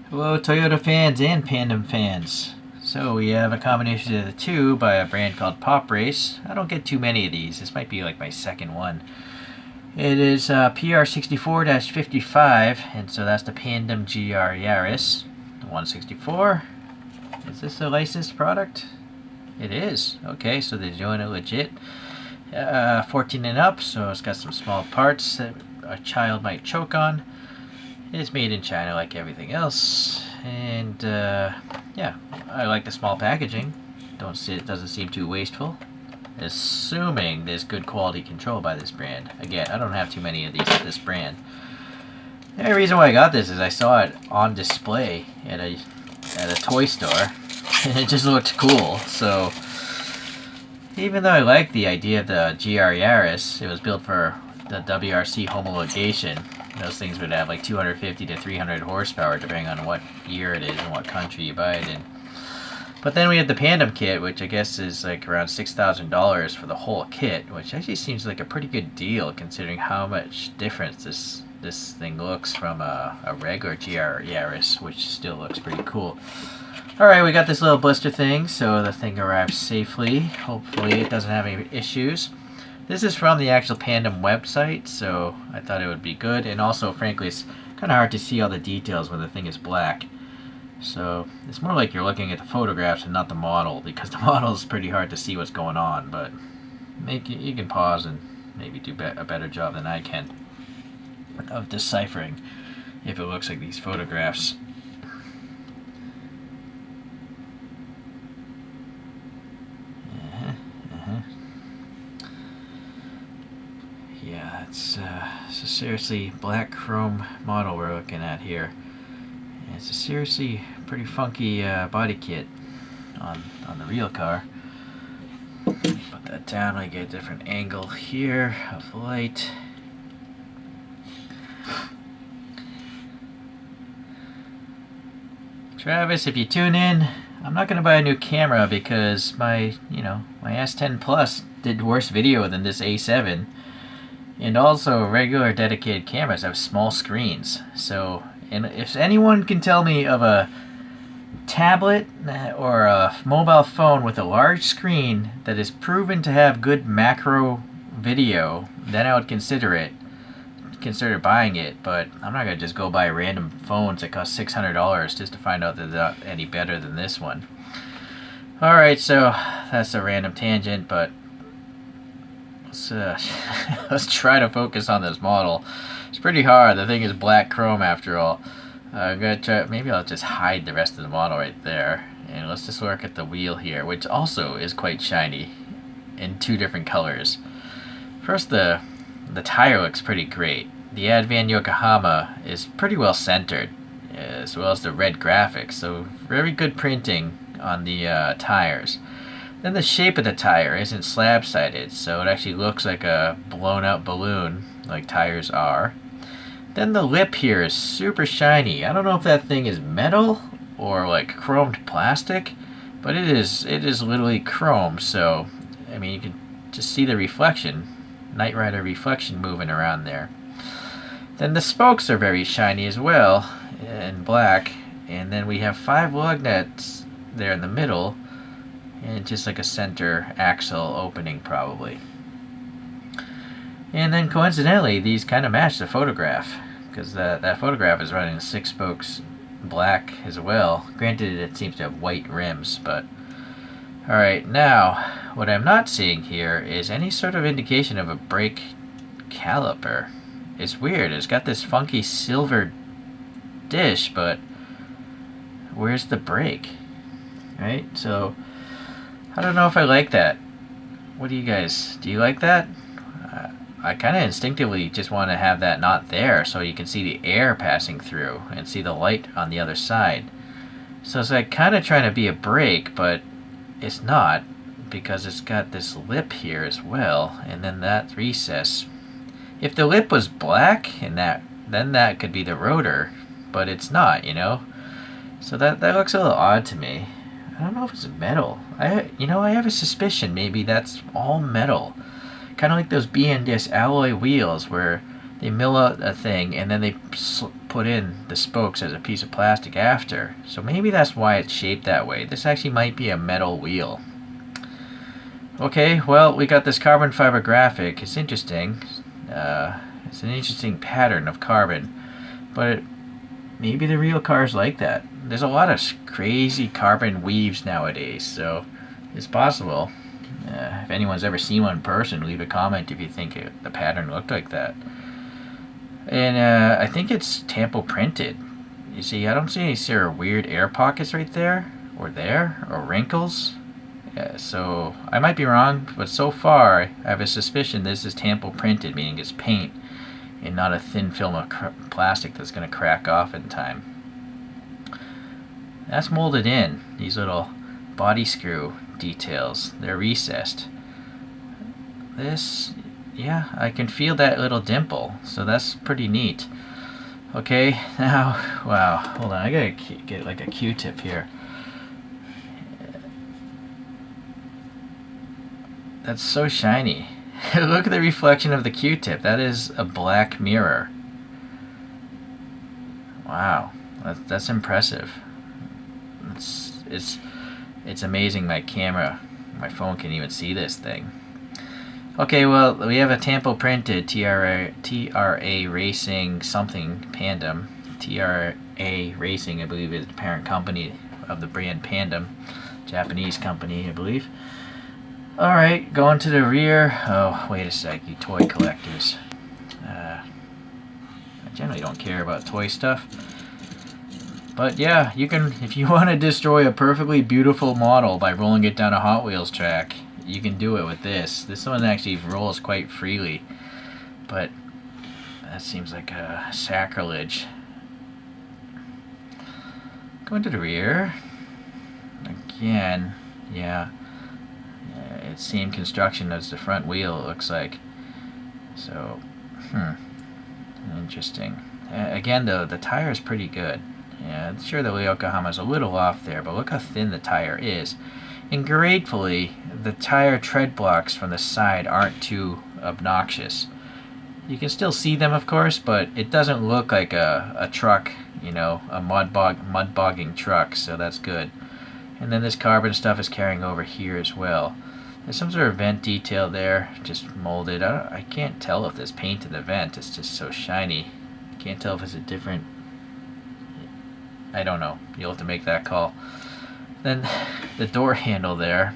Hello, Toyota fans and Pandem fans. So we have a combination of the two by a brand called Pop Race. I don't get too many of these. This might be like my second one. It is PR64-55, and so that's the Pandem GR Yaris, the 164. Is this a licensed product? It is. Okay, so they're doing it legit. 14 and up, so it's got some small parts that a child might choke on. It's made in China like everything else, and yeah, I like the small packaging. Don't see it doesn't seem too wasteful. Assuming there's good quality control by this brand. Again, I don't have too many of these at this brand. The only reason why I got this is I saw it on display at a toy store, and it just looked cool. So even though I like the idea of the GR Yaris, it was built for the WRC homologation. Those things would have like 250 to 300 horsepower depending on what year it is and what country you buy it in. But then we have the Pandem kit, which I guess is like around $6,000 for the whole kit, which actually seems like a pretty good deal considering how much difference this thing looks from a regular GR Yaris, which still looks pretty cool. Alright, we got this little blister thing, so the thing arrives safely. Hopefully it doesn't have any issues. This is from the actual Pandem website, so I thought it would be good. And also, frankly, it's kind of hard to see all the details when the thing is black. So it's more like you're looking at the photographs and not the model, because the model is pretty hard to see what's going on. But you can pause and maybe do a better job than I can of deciphering if it looks like these photographs. Yeah, it's a seriously black chrome model we're looking at here. And it's a seriously pretty funky body kit on the real car. Put that down, I get a different angle here of light. Travis, if you tune in, I'm not going to buy a new camera because my S10 Plus did worse video than this A7. And also, regular dedicated cameras have small screens. So, and if anyone can tell me of a tablet or a mobile phone with a large screen that is proven to have good macro video, then I would consider buying it. But I'm not gonna just go buy random phones that cost $600 just to find out that they're not any better than this one. All right, so that's a random tangent, but let's try to focus on this model. It's pretty hard. The thing is black chrome after all. I'm gonna try. Maybe I'll just hide the rest of the model right there, and let's just look at the wheel here, which also is quite shiny in two different colors. First, the tire looks pretty great. The Advan Yokohama is pretty well centered, as well as the red graphics. So very good printing on the tires. Then the shape of the tire isn't slab-sided, so it actually looks like a blown-out balloon, like tires are. Then the lip here is super shiny. I don't know if that thing is metal or like chromed plastic, but it is literally chrome, so I mean you can just see the reflection, Knight Rider reflection moving around there. Then the spokes are very shiny as well, in black, and then we have 5 lug nuts there in the middle, and just like a center axle opening probably. And then coincidentally, these kind of match the photograph, because that photograph is running 6 spokes black as well. Granted, it seems to have white rims, but alright, now what I'm not seeing here is any sort of indication of a brake caliper. It's weird, it's got this funky silver dish, but where's the brake? Right, so I don't know if I like that. What do you like that? I kind of instinctively just want to have that not there so you can see the air passing through and see the light on the other side. So it's like kind of trying to be a brake, but it's not, because it's got this lip here as well, and then that recess. If the lip was black, and then that could be the rotor, but it's not, you know? So that looks a little odd to me. I don't know if it's metal. I have a suspicion maybe that's all metal. Kind of like those BNDS alloy wheels where they mill out a thing and then they put in the spokes as a piece of plastic after. So maybe that's why it's shaped that way. This actually might be a metal wheel. Okay, well, we got this carbon fiber graphic. It's interesting. It's an interesting pattern of carbon, but maybe the real car's like that. There's a lot of crazy carbon weaves nowadays, so it's possible. If anyone's ever seen one in person, leave a comment if you think the pattern looked like that. And I think it's tampo printed. You see, I don't see any sort of weird air pockets right there, or wrinkles. So I might be wrong, but so far I have a suspicion this is tampo printed, meaning it's paint and not a thin film of plastic that's going to crack off in time. That's molded in, these little body screw details. They're recessed. This, yeah, I can feel that little dimple, so that's pretty neat. Okay, now, wow, hold on, I gotta get like a Q-tip here. That's so shiny. Look at the reflection of the Q-tip. That is a black mirror. Wow, that's impressive. It's amazing my phone can even see this thing. Okay, well, we have a tampo printed TRA Racing something Pandem. TRA Racing, I believe, is the parent company of the brand Pandem, Japanese company, I believe. Alright, going to the rear. Oh, wait a sec, you toy collectors. I generally don't care about toy stuff. But yeah, you can, if you want to destroy a perfectly beautiful model by rolling it down a Hot Wheels track, you can do it with this. This one actually rolls quite freely. But that seems like a sacrilege. Going to the rear. Again, yeah. It's same construction as the front wheel, it looks like. So, interesting. Again, though, the tire is pretty good. Yeah, sure the Yokohama's a little off there, but look how thin the tire is. And gratefully, the tire tread blocks from the side aren't too obnoxious. You can still see them, of course, but it doesn't look like a truck, you know, a mud bogging truck, so that's good. And then this carbon stuff is carrying over here as well. There's some sort of vent detail there, just molded. I can't tell if there's paint in the vent. It's just so shiny. Can't tell if it's a different... I don't know. You'll have to make that call. Then the door handle there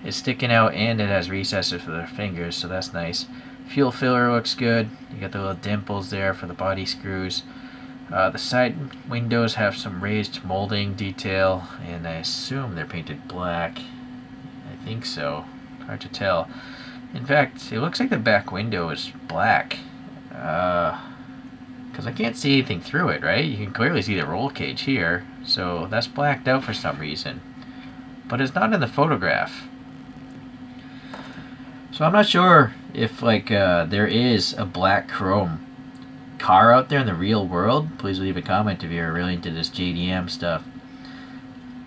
is sticking out and it has recesses for the fingers, so that's nice. Fuel filler looks good. You got the little dimples there for the body screws. The side windows have some raised molding detail, and I assume they're painted black. I think so. Hard to tell. In fact, it looks like the back window is black. Because I can't see anything through it, right? You can clearly see the roll cage here, so that's blacked out for some reason. But it's not in the photograph. So I'm not sure if there is a black chrome car out there in the real world. Please leave a comment if you're really into this JDM stuff.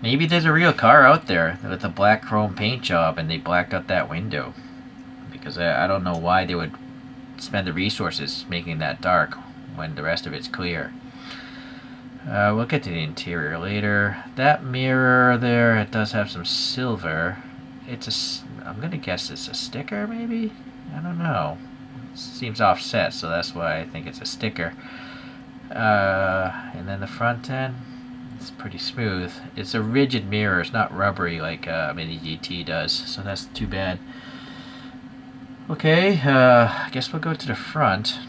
Maybe there's a real car out there with a black chrome paint job and they blacked out that window. Because I don't know why they would spend the resources making that dark when the rest of it's clear. We'll get to the interior later. That mirror there, it does have some silver. I'm gonna guess it's a sticker maybe? I don't know. It seems offset, so that's why I think it's a sticker. And then the front end, it's pretty smooth. It's a rigid mirror, it's not rubbery like Mini GT does, so that's too bad. Okay, I guess we'll go to the front.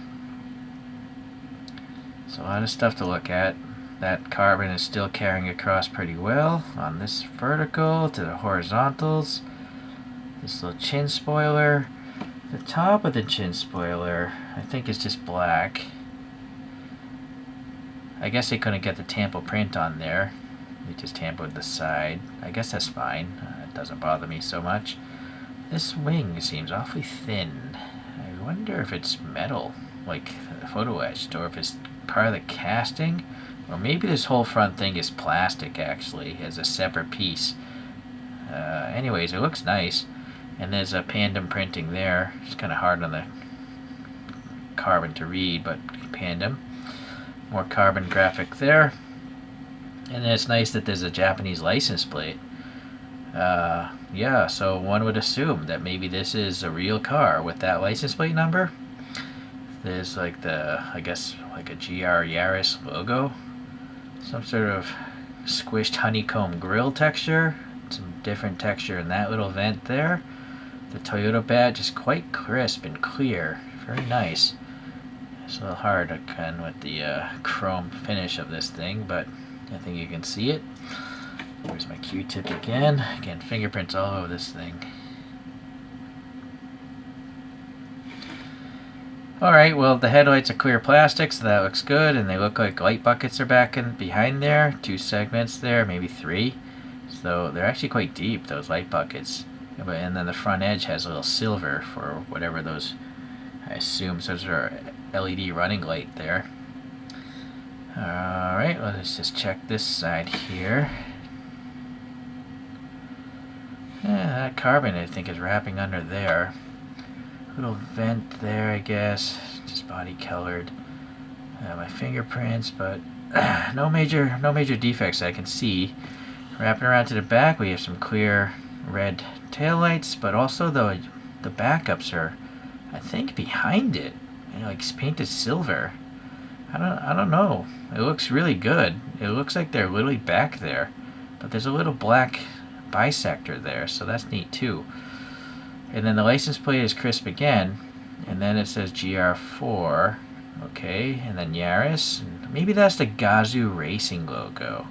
So a lot of stuff to look at. That carbon is still carrying across pretty well on this vertical to the horizontals. This little chin spoiler. The top of the chin spoiler, I think, is just black. I guess they couldn't get the tampo print on there. They just tampoed the side. I guess that's fine. It doesn't bother me so much. This wing seems awfully thin. I wonder if it's metal, like photo etched, or if it's part of the casting. Or maybe this whole front thing is plastic, actually, as a separate piece. Anyways, it looks nice. And there's a Pandem printing there. It's kind of hard on the carbon to read, but Pandem. More carbon graphic there. And it's nice that there's a Japanese license plate. Yeah, so one would assume that maybe this is a real car with that license plate number. There's like I guess like a GR Yaris logo. Some sort of squished honeycomb grill texture. Some different texture in that little vent there. The Toyota badge is quite crisp and clear. Very nice. It's a little hard again with the chrome finish of this thing, but I think you can see it. There's my Q-tip again. Again, fingerprints all over this thing. Alright, well the headlights are clear plastic, so that looks good, and they look like light buckets are behind there. 2 segments there, maybe 3. So they're actually quite deep, those light buckets. And then the front edge has a little silver for whatever those, I assume those are LED running light there. Alright, let's just check this side here. Yeah, that carbon I think is wrapping under there. Little vent there, I guess, just body colored. My fingerprints, but no major defects I can see. Wrapping around to the back, we have some clear red taillights, but also the backups are, I think, behind it. Like painted silver. I don't know. It looks really good. It looks like they're literally back there, but there's a little black bisector there, so that's neat too. And then the license plate is crisp again, and then it says GR4, okay, and then Yaris. Maybe that's the Gazoo Racing logo.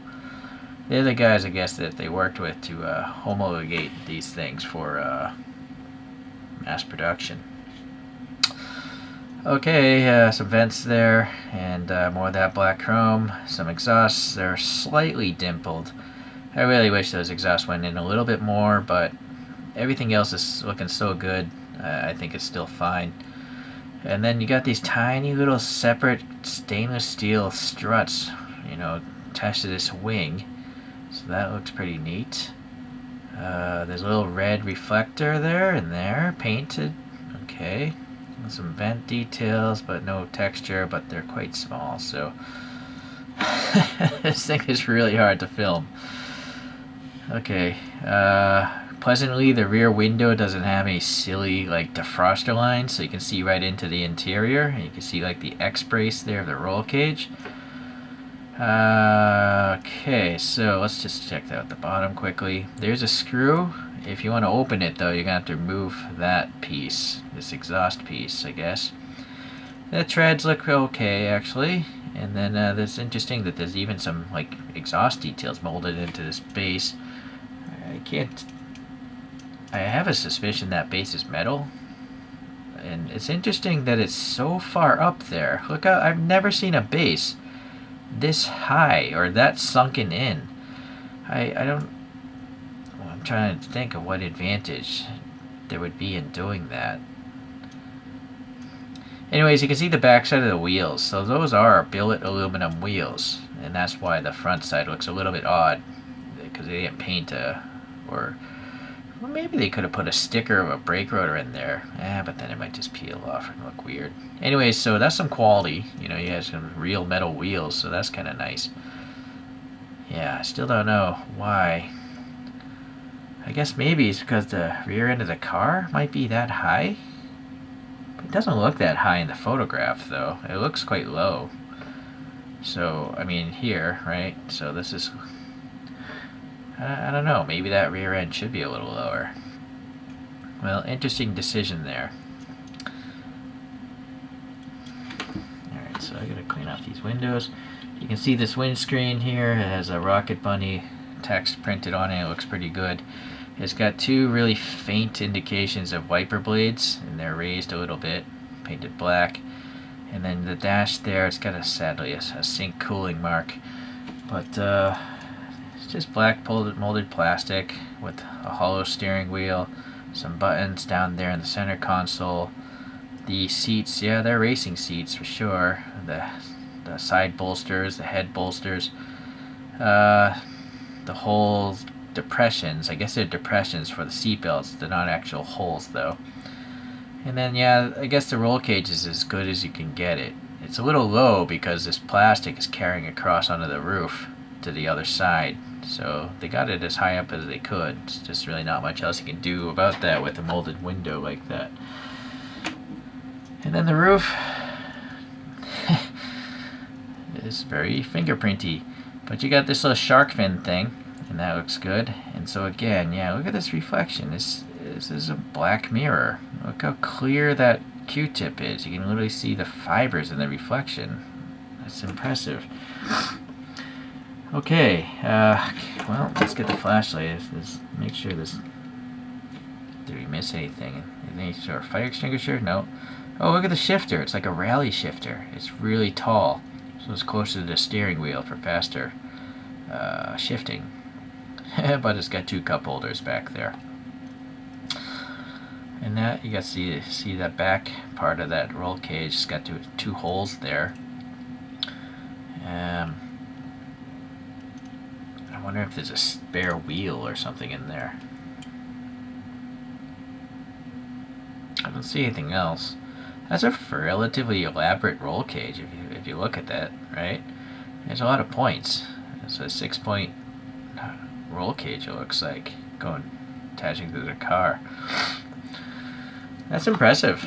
They're the guys, I guess, that they worked with to homologate these things for mass production. Okay, some vents there, and more of that black chrome. Some exhausts, they're slightly dimpled. I really wish those exhausts went in a little bit more, but everything else is looking so good. I think it's still fine. And then you got these tiny little separate stainless steel struts, attached to this wing. So that looks pretty neat. There's a little red reflector there and there, painted. Okay. Some vent details, but no texture, but they're quite small, so this thing is really hard to film. Okay, pleasantly the rear window doesn't have any silly like defroster lines, so you can see right into the interior, and you can see like the X brace there of the roll cage. Okay, so let's just check out the bottom quickly. There's a screw. If you want to open it though, you're gonna have to remove that piece, this exhaust piece, I guess. The treads look okay actually, and then it's interesting that there's even some like exhaust details molded into this base. I have a suspicion that base is metal, and it's interesting that it's so far up there. Look out! I've never seen a base this high or that sunken in. I don't. I'm trying to think of what advantage there would be in doing that. Anyways, you can see the backside of the wheels. So those are billet aluminum wheels, and that's why the front side looks a little bit odd, because they didn't paint or maybe they could have put a sticker of a brake rotor in there. But then it might just peel off and look weird. Anyways, so that's some quality. You have some real metal wheels, so that's kind of nice. Yeah, I still don't know why. I guess maybe it's because the rear end of the car might be that high. It doesn't look that high in the photograph though. It looks quite low. So, I mean here, right? So this is, I don't know, maybe that rear end should be a little lower. Well, interesting decision there. Alright, so I gotta clean off these windows. You can see this windscreen here. It has a Rocket Bunny text printed on it. It looks pretty good. It's got 2 really faint indications of wiper blades, and they're raised a little bit, painted black. And then the dash there, it's got sadly a sink cooling mark, but it's just black molded plastic with a hollow steering wheel, some buttons down there in the center console. The seats, yeah, they're racing seats for sure. The side bolsters, the head bolsters, the whole depressions, I guess they're depressions for the seat belts. They're not actual holes though. And then, yeah, I guess the roll cage is as good as you can get it. It's a little low because this plastic is carrying across onto the roof to the other side. So they got it as high up as they could. It's just really not much else you can do about that with a molded window like that. And then the roof is very fingerprinty. But you got this little shark fin thing, and that looks good. And so again, yeah, look at this reflection. This is a black mirror. Look how clear that Q-tip is. You can literally see the fibers in the reflection. That's impressive. Okay, well, let's get the flashlight. Let's make sure this... Did we miss anything? Any sort of fire extinguisher? No. Oh, look at the shifter. It's like a rally shifter. It's really tall, so it's closer to the steering wheel for faster shifting. But it's got 2 cup holders back there. And that, you got to see that back part of that roll cage. It's got two holes there. I wonder if there's a spare wheel or something in there. I don't see anything else. That's a relatively elaborate roll cage if you look at that, right? There's a lot of points. It's a 6-point roll cage, it looks like, attaching to the car. That's impressive.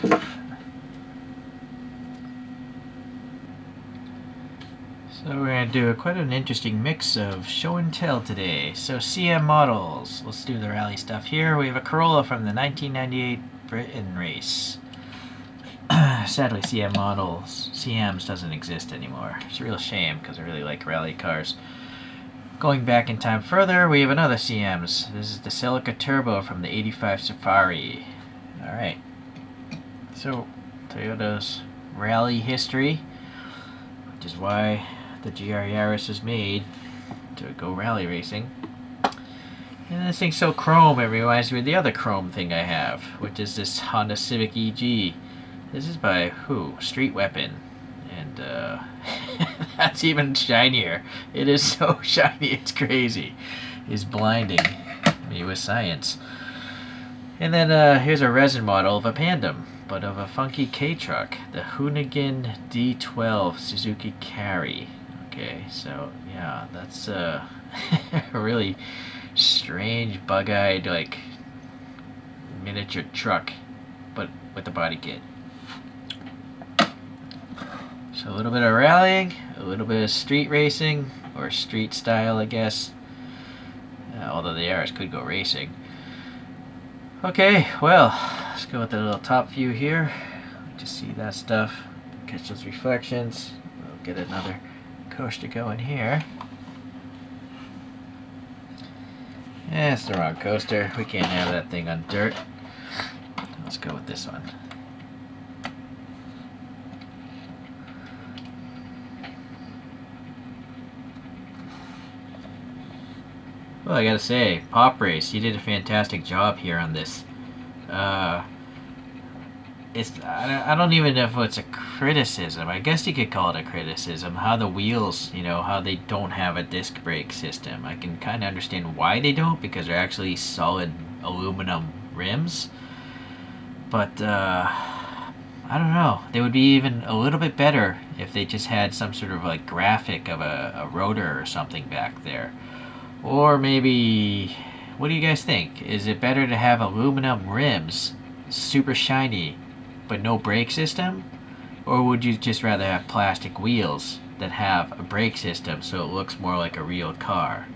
So we're going to do quite an interesting mix of show and tell today. So CM models. Let's do the rally stuff here. We have a Corolla from the 1998 Britain race. Sadly, CMs doesn't exist anymore. It's a real shame because I really like rally cars. Going back in time further, we have another CMs. This is the Celica Turbo from the 85 Safari. Alright. So, Toyota's rally history, which is why the GR Yaris was made to go rally racing. And this thing's so chrome, it reminds me of the other chrome thing I have, which is this Honda Civic EG. This is by who? Street Weapon. And that's even shinier. It is so shiny, it's crazy. It's blinding me with science. And then here's a resin model of a Pandem, but of a funky K-truck, the Hoonigan D12 Suzuki Carry. Okay, so yeah, that's a really strange, bug-eyed, like, miniature truck, but with a body kit. So a little bit of rallying, a little bit of street racing, or street style, I guess. Although the Yaris could go racing. Okay, well, let's go with the little top view here. Just see that stuff. Catch those reflections. We'll get another coaster going here. Yeah, it's the wrong coaster. We can't have that thing on dirt. Let's go with this one. Well, I gotta say, Pop Race, you did a fantastic job here on this. I don't even know if it's a criticism. I guess you could call it a criticism. How the wheels, how they don't have a disc brake system. I can kind of understand why they don't, because they're actually solid aluminum rims. But, I don't know. They would be even a little bit better if they just had some sort of like graphic of a rotor or something back there. Or maybe, what do you guys think? Is it better to have aluminum rims, super shiny, but no brake system? Or would you just rather have plastic wheels that have a brake system so it looks more like a real car?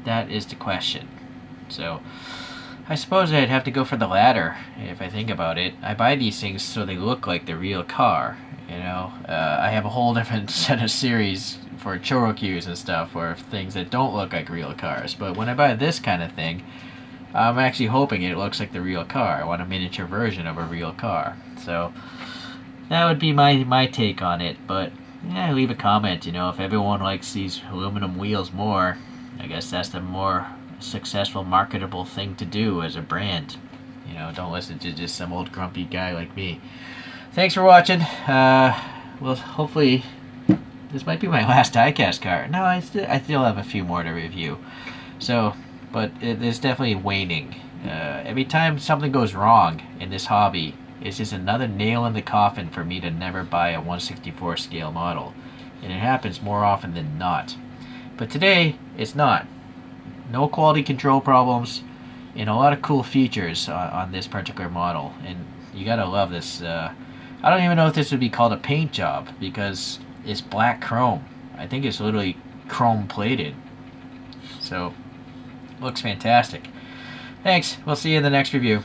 That is the question. So, I suppose I'd have to go for the latter, if I think about it. I buy these things so they look like the real car, I have a whole different set of series for Chorokyus and stuff, or things that don't look like real cars. But when I buy this kind of thing, I'm actually hoping it looks like the real car. I want a miniature version of a real car. So that would be my take on it. But yeah, leave a comment. If everyone likes these aluminum wheels more, I guess that's the more successful, marketable thing to do as a brand. Don't listen to just some old grumpy guy like me. Thanks for watching. Well, hopefully this might be my last diecast car. No, I still have a few more to review. So, but it's definitely waning. Every time something goes wrong in this hobby, It's just another nail in the coffin for me to never buy a 1/64 scale model, and it happens more often than not. But today, it's not. No quality control problems, and a lot of cool features on this particular model, and you gotta love this. I don't even know if this would be called a paint job, because it's black chrome. I think it's literally chrome plated. So, looks fantastic. Thanks. We'll see you in the next review.